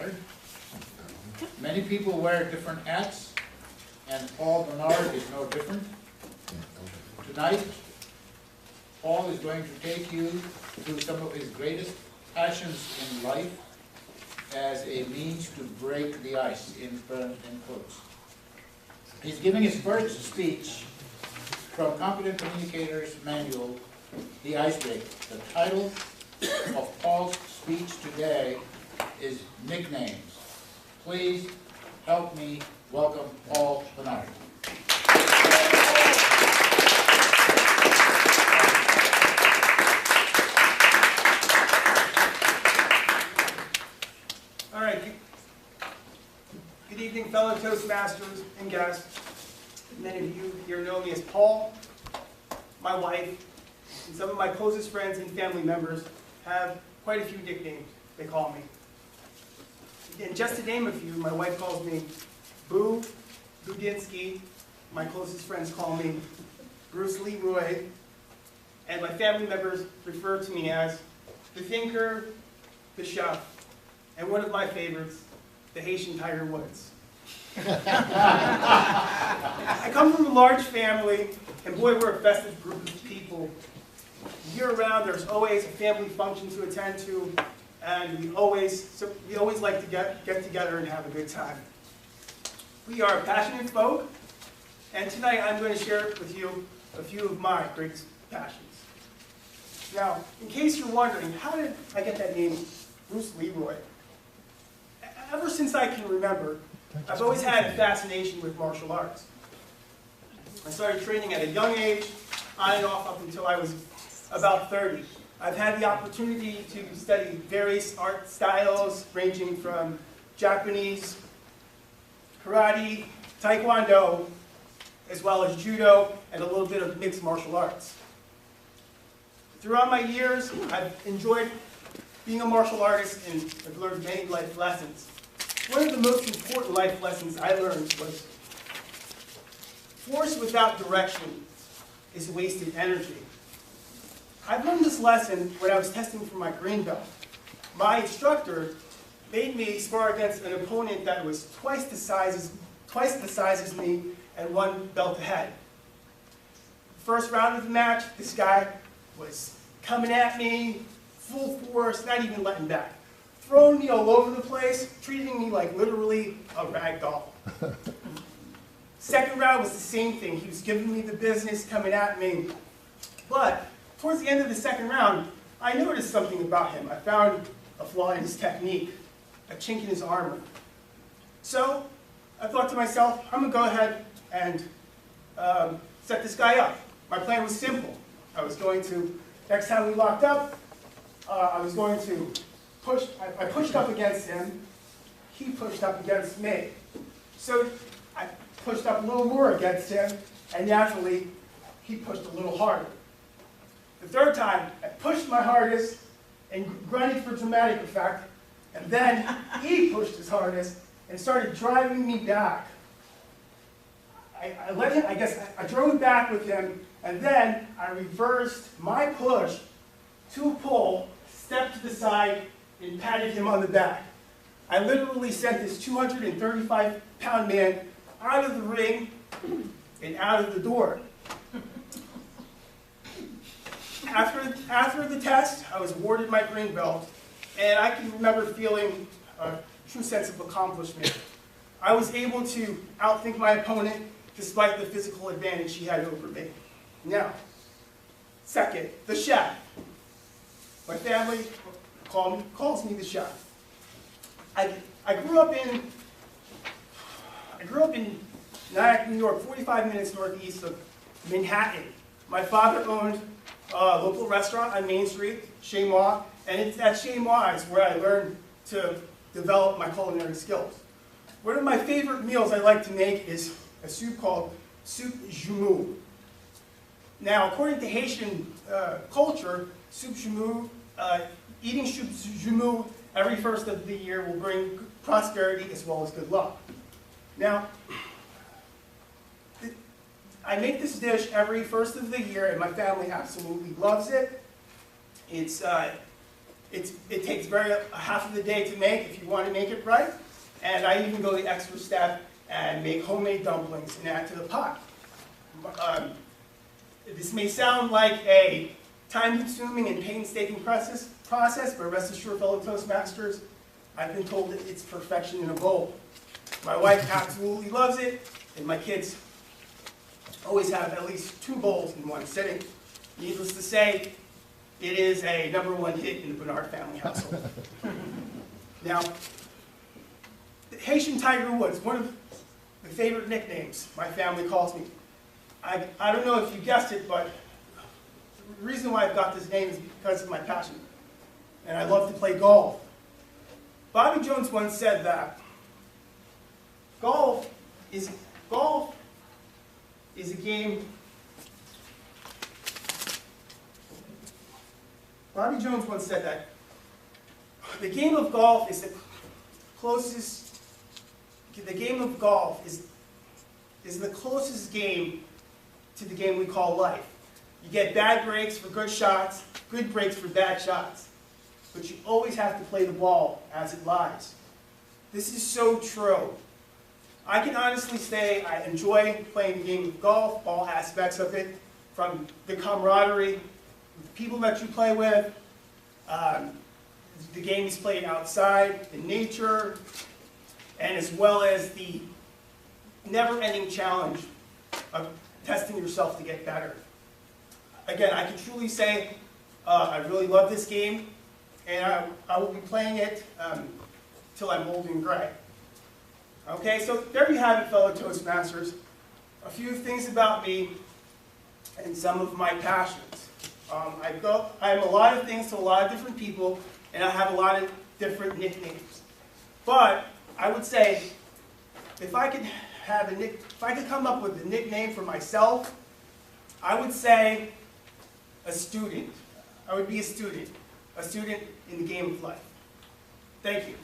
Bernard. Many people wear different hats, and Paul Bernard is no different. Tonight, Paul is going to take you through some of his greatest passions in life as a means to break the ice, in quotes. He's giving his first speech from Competent Communicators Manual, The Icebreaker. The title of Paul's speech today is Nicknames. Please help me welcome Paul Bernard. All right. Good evening, fellow Toastmasters and guests. Many of you here know me as Paul. My wife and some of my closest friends and family members have quite a few nicknames they call me. And just to name a few, my wife calls me Boo Budinsky. My closest friends call me Bruce Leroy. And my family members refer to me as the Thinker, the Chef, and one of my favorites, the Haitian Tiger Woods. I come from a large family, and boy, we're a festive group of people. Year-round, there's always a family function to attend to, and we always like to get together and have a good time. We are passionate folk, and tonight I'm going to share with you a few of my greatest passions. Now, in case you're wondering, how did I get that name, Bruce Leroy? Ever since I can remember, I've always had a fascination with martial arts. I started training at a young age, on and off up until I was about 30. I've had the opportunity to study various art styles, ranging from Japanese, karate, taekwondo, as well as judo, and a little bit of mixed martial arts. Throughout my years, I've enjoyed being a martial artist, and I've learned many life lessons. One of the most important life lessons I learned was force without direction is wasted energy. I learned this lesson when I was testing for my green belt. My instructor made me spar against an opponent that was twice the size as me and one belt ahead. First round of the match, this guy was coming at me, full force, not even letting back. Throwing me all over the place, treating me like literally a rag doll. Second round was the same thing. He was giving me the business, coming at me. But towards the end of the second round, I noticed something about him. I found a flaw in his technique, a chink in his armor. So I thought to myself, I'm going to go ahead and set this guy up. My plan was simple. I was going to, next time we locked up, I was going to I pushed up against him, he pushed up against me. So I pushed up a little more against him, and naturally, he pushed a little harder. The third time, I pushed my hardest and grunted for dramatic effect, and then he pushed his hardest and started driving me back. I drove back with him, and then I reversed my push to a pole, stepped to the side, and patted him on the back. I literally sent this 235-pound man out of the ring and out of the door. After the test, I was awarded my green belt, and I can remember feeling a true sense of accomplishment. I was able to outthink my opponent despite the physical advantage he had over me. Now, second, the chef. My family calls me the Chef. I grew up in Nyack, New York, 45 minutes northeast of Manhattan. My father owned a local restaurant on Main Street, Chez Moi, and it's at Chez Moi where I learned to develop my culinary skills. One of my favorite meals I like to make is a soup called soup joumou. Now, according to Haitian culture, soup joumou, eating soup joumou every first of the year will bring prosperity as well as good luck. Now, I make this dish every first of the year, and my family absolutely loves it. It's It takes half of the day to make if you want to make it right. And I even go the extra step and make homemade dumplings and add to the pot. This may sound like a time-consuming and painstaking process, but rest assured, fellow Toastmasters, I've been told that it's perfection in a bowl. My wife absolutely loves it, and my kids always have at least 2 bowls in one sitting. Needless to say, it is a #1 hit in the Bernard family household. Now, the Haitian Tiger Woods, one of the favorite nicknames my family calls me. I don't know if you guessed it, but the reason why I've got this name is because of my passion. And I love to play golf. Bobby Jones once said that golf is a game. Bobby Jones once said that the game of golf is the closest. The game of golf is the closest game to the game we call life. You get bad breaks for good shots, good breaks for bad shots. But you always have to play the ball as it lies. This is so true. I can honestly say I enjoy playing the game of golf, all aspects of it, from the camaraderie, the people that you play with, the games played outside, in nature, and as well as the never-ending challenge of testing yourself to get better. Again, I can truly say I really love this game, and I will be playing it till I'm old and gray. Okay, so there you have it, fellow Toastmasters. A few things about me and some of my passions. I'm a lot of things to a lot of different people, and I have a lot of different nicknames. But I would say, if I could come up with a nickname for myself, I would say a student. I would be a student in the game of life. Thank you.